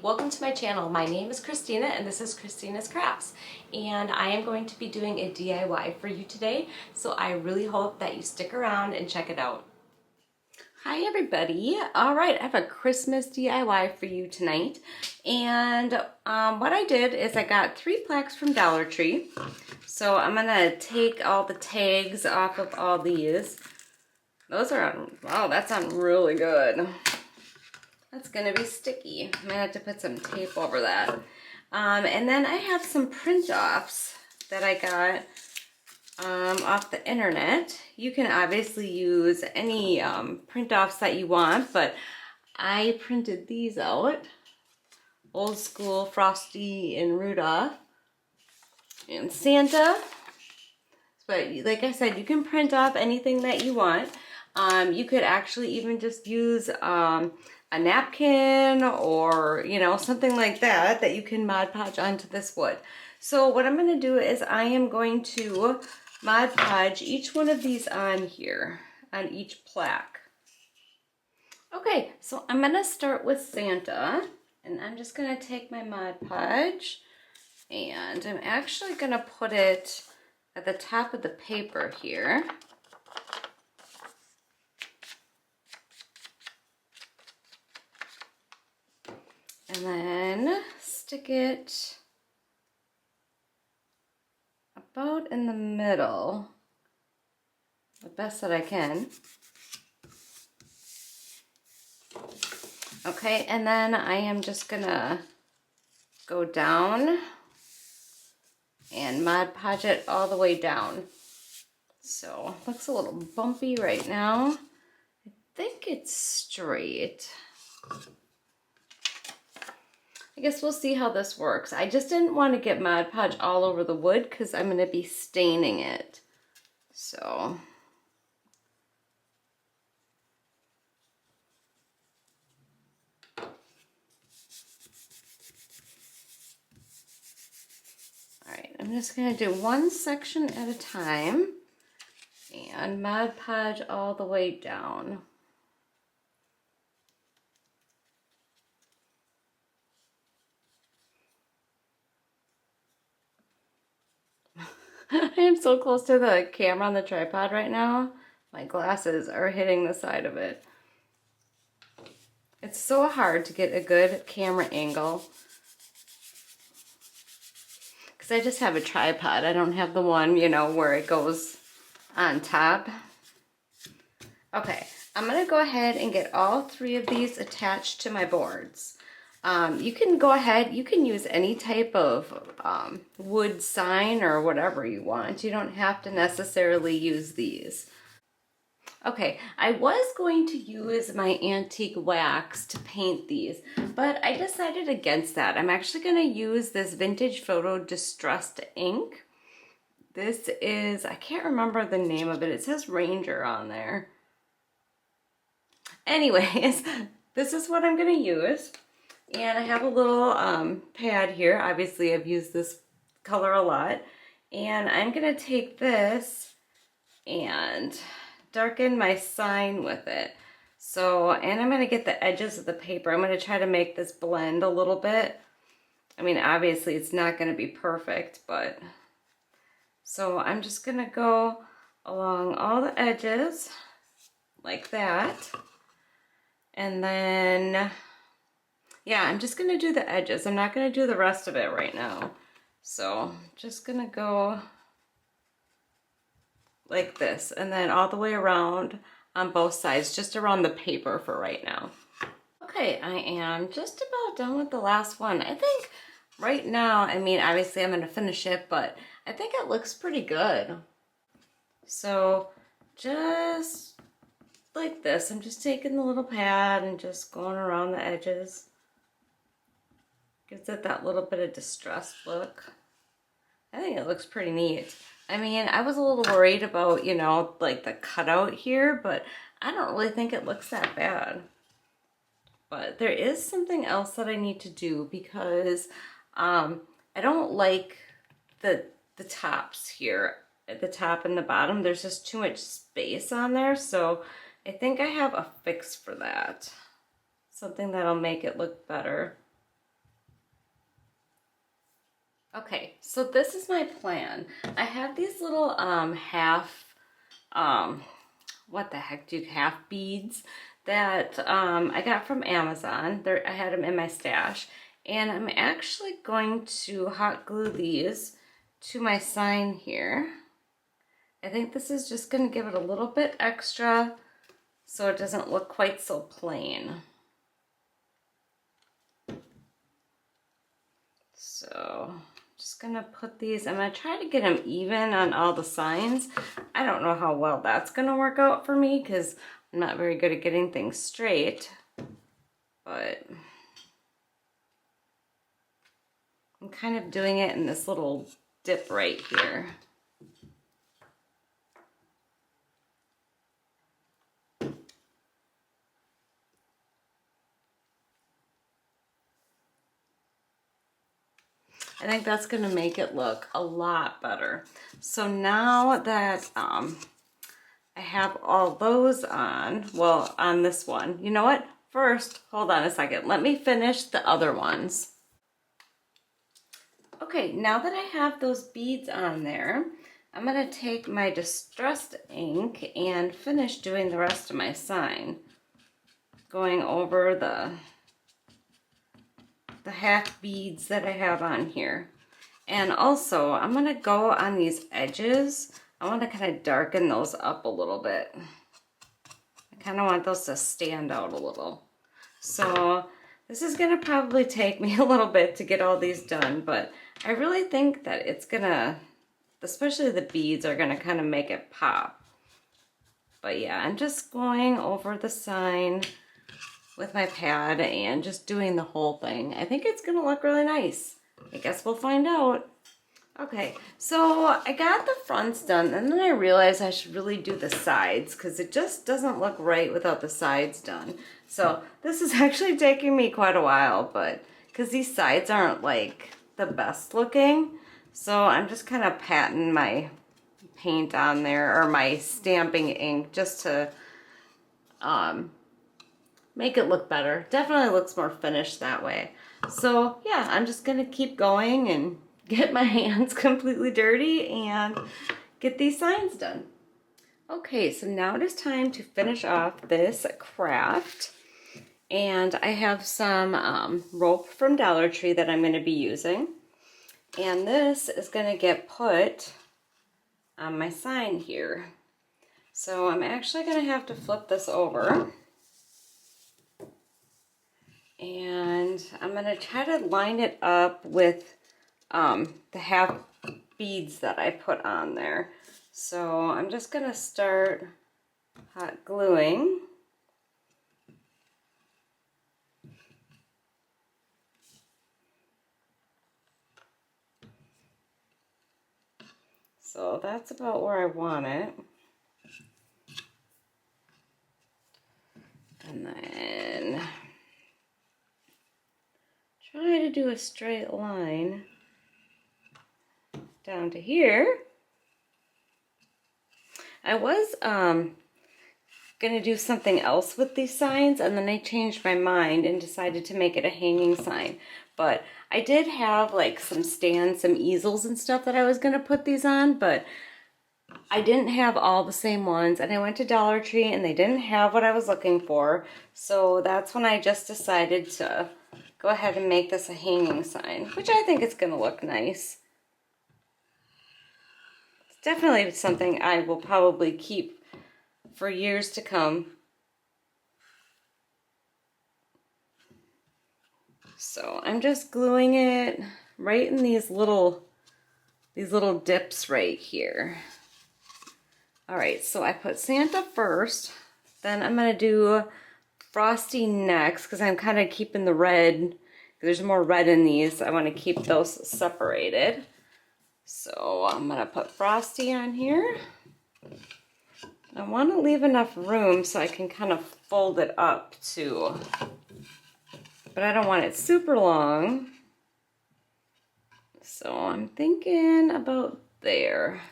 Welcome to my channel. My name is Christina and this is Christina's Crafts, and I am going to be doing a DIY for you today, so I really hope that you stick around and check it out. Hi everybody. All right, I have a Christmas DIY for you tonight, and what I did is I got 3 plaques from Dollar Tree. So I'm gonna take all the tags off of all these. Those are on, wow, that's on really good. That's gonna be sticky. I'm gonna have to put some tape over that. And then I have some print offs that I got off the internet. You can obviously use any print offs that you want, but I printed these out. Old School, Frosty, and Rudolph, and Santa. But like I said, you can print off anything that you want. You could actually even just use a napkin or, you know, something like that that you can Mod Podge onto this wood. So what I'm going to do is I am going to Mod Podge each one of these on here, on each plaque. Okay, so I'm going to start with Santa, and I'm just going to take my Mod Podge, and I'm actually going to put it at the top of the paper here. And then stick it about in the middle, the best that I can. Okay, and then I am just gonna go down and Mod Podge it all the way down. So, looks a little bumpy right now. I think it's straight. I guess we'll see how this works. I just didn't want to get Mod Podge all over the wood because I'm going to be staining it. So. Alright, I'm just going to do one section at a time and Mod Podge all the way down. I am so close to the camera on the tripod right now. My glasses are hitting the side of it. It's so hard to get a good camera angle because I just have a tripod. I don't have the one, you know, where it goes on top. Okay, I'm going to go ahead and get all 3 of these attached to my boards. You can go ahead, you can use any type of wood sign or whatever you want. You don't have to necessarily use these. Okay, I was going to use my antique wax to paint these, but I decided against that. I'm actually going to use this Vintage Photo Distressed ink. This is, I can't remember the name of it. It says Ranger on there. Anyways, this is what I'm going to use. And I have a little pad here. Obviously, I've used this color a lot. And I'm going to take this and darken my sign with it. So, and I'm going to get the edges of the paper. I'm going to try to make this blend a little bit. I mean, obviously, it's not going to be perfect, but... So, I'm just going to go along all the edges like that. And then... yeah, I'm just going to do the edges. I'm not going to do the rest of it right now. So, just going to go like this. And then all the way around on both sides, just around the paper for right now. Okay, I am just about done with the last one. I think right now, I mean, obviously I'm going to finish it, but I think it looks pretty good. So, just like this. I'm just taking the little pad and just going around the edges. Gives it that little bit of distressed look. I think it looks pretty neat. I mean, I was a little worried about, you know, like the cutout here, but I don't really think it looks that bad. But there is something else that I need to do because I don't like the tops here. At the top and the bottom, there's just too much space on there. So I think I have a fix for that. Something that'll make it look better. Okay, so this is my plan. I have these little what the heck, dude, half beads that I got from Amazon. I had them in my stash, and I'm actually going to hot glue these to my sign here. I think this is just going to give it a little bit extra so it doesn't look quite so plain. So just gonna put these, I'm gonna try to get them even on all the signs. I don't know how well that's gonna work out for me because I'm not very good at getting things straight, but I'm kind of doing it in this little dip right here. I think that's gonna make it look a lot better. So now that I have all those on, well, on this one, you know what? First, hold on a second. Let me finish the other ones. Okay, now that I have those beads on there, I'm gonna take my distressed ink and finish doing the rest of my sign. Going over the half beads that I have on here. And also, I'm gonna go on these edges. I wanna kind of darken those up a little bit. I kind of want those to stand out a little. So this is gonna probably take me a little bit to get all these done, but I really think that it's gonna, especially the beads are gonna kind of make it pop. But yeah, I'm just going over the sign with my pad and just doing the whole thing. I think it's gonna look really nice. I guess we'll find out. Okay, so I got the fronts done and then I realized I should really do the sides because it just doesn't look right without the sides done. So this is actually taking me quite a while, but because these sides aren't like the best looking, so I'm just kind of patting my paint on there, or my stamping ink, just to make it look better. Definitely looks more finished that way. So yeah, I'm just gonna keep going and get my hands completely dirty and get these signs done. Okay, so now it is time to finish off this craft. And I have some rope from Dollar Tree that I'm gonna be using. And this is gonna get put on my sign here. So I'm actually gonna have to flip this over. And I'm gonna try to line it up with the half beads that I put on there. So I'm just gonna start hot gluing. So that's about where I want it. And then try to do a straight line down to here. I was gonna do something else with these signs, and then I changed my mind and decided to make it a hanging sign. But I did have like some stands, some easels and stuff that I was gonna put these on, but I didn't have all the same ones, and I went to Dollar Tree and they didn't have what I was looking for. So that's when I just decided to go ahead and make this a hanging sign, which I think is gonna look nice. It's definitely something I will probably keep for years to come. So I'm just gluing it right in these little dips right here. All right, so I put Santa first, then I'm gonna do Frosty next because I'm kind of keeping the red. There's more red in these. I want to keep those separated. So I'm gonna put Frosty on here. I want to leave enough room so I can kind of fold it up too. But I don't want it super long. So I'm thinking about there.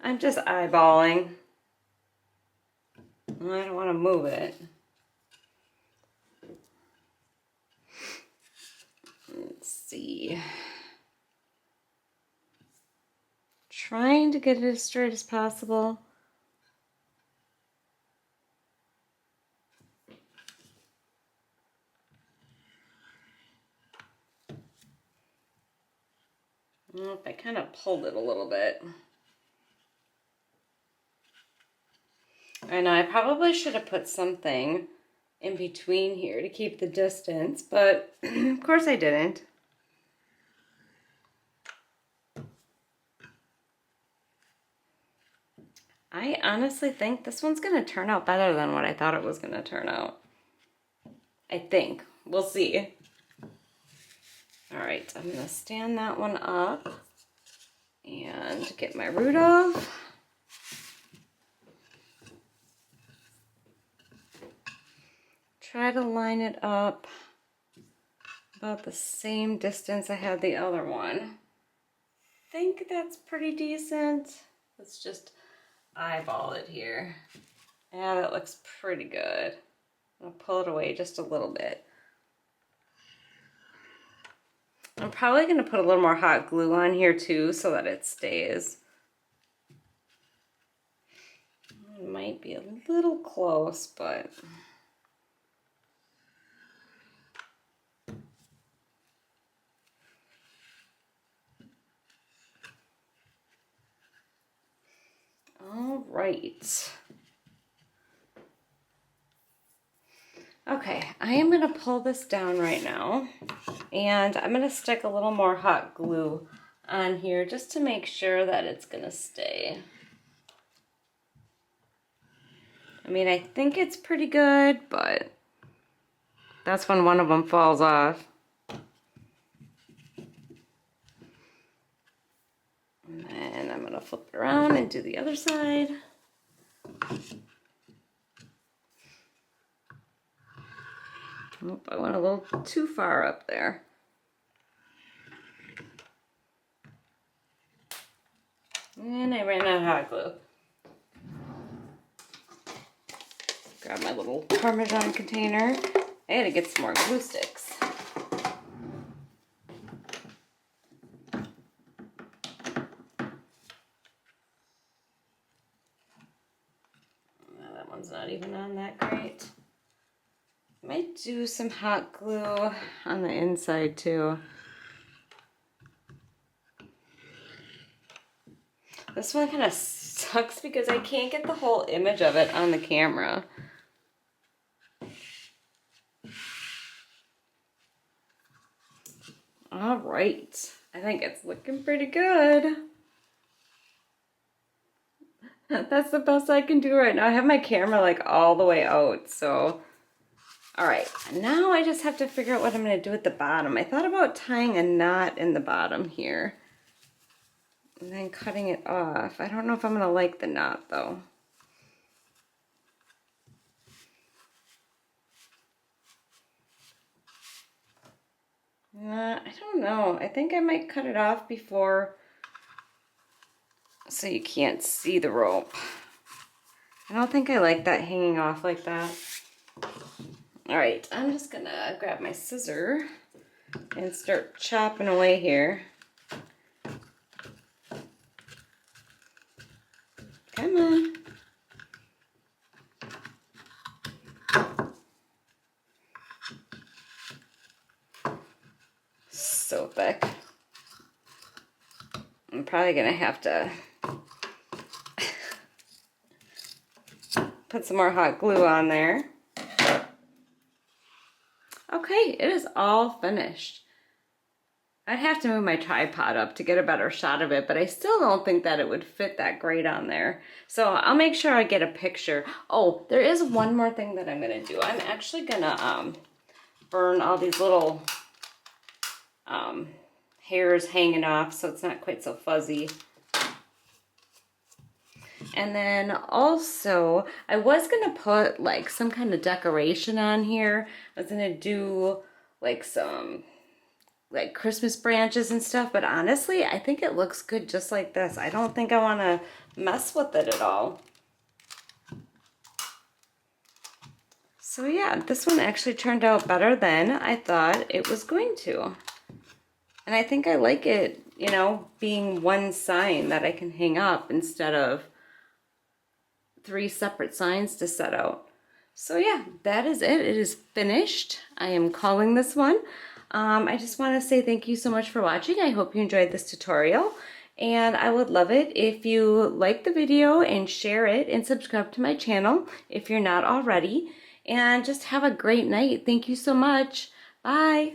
I'm just eyeballing. I don't want to move it. Let's see. trying to get it as straight as possible. Well, I kind of pulled it a little bit. I know I probably should have put something in between here to keep the distance, but of course I didn't. I honestly think this one's going to turn out better than what I thought it was going to turn out. I think. We'll see. All right, I'm going to stand that one up and get my root off. Try to line it up about the same distance I had the other one. I think that's pretty decent. Let's just eyeball it here. Yeah, that looks pretty good. I'll pull it away just a little bit. I'm probably going to put a little more hot glue on here too so that it stays. It might be a little close, but... All right. Okay, I am going to pull this down right now, and I'm going to stick a little more hot glue on here just to make sure that it's going to stay. I mean, I think it's pretty good, but that's when one of them falls off. And then I'm going to flip it around and do the other side. Oh, I went a little too far up there. And I ran out of hot glue. Grab my little Parmesan container. I had to get some more glue sticks. That one's not even on that great. Might do some hot glue on the inside too. This one kind of sucks because I can't get the whole image of it on the camera. All right, I think it's looking pretty good. That's the best I can do right now. I have my camera like all the way out, so. All right, now I just have to figure out what I'm gonna do at the bottom. I thought about tying a knot in the bottom here and then cutting it off. I don't know if I'm gonna like the knot though. I don't know. I think I might cut it off before so you can't see the rope. I don't think I like that hanging off like that. All right, I'm just gonna grab my scissor and start chopping away here. Come on. So thick. I'm probably gonna have to put some more hot glue on there. Okay, it is all finished. I'd have to move my tripod up to get a better shot of it, but I still don't think that it would fit that great on there. So I'll make sure I get a picture. Oh, there is one more thing that I'm gonna do. I'm actually gonna burn all these little hairs hanging off so it's not quite so fuzzy. And then also, I was gonna put like some kind of decoration on here. I was gonna do like some like Christmas branches and stuff, but honestly, I think it looks good just like this. I don't think I wanna mess with it at all. So yeah, this one actually turned out better than I thought it was going to. And I think I like it, you know, being one sign that I can hang up instead of 3 separate signs to set out. So yeah, that is it. It is finished. I am calling this one. I just want to say thank you so much for watching. I hope you enjoyed this tutorial. And I would love it if you like the video and share it and subscribe to my channel if you're not already. And just have a great night. Thank you so much. Bye.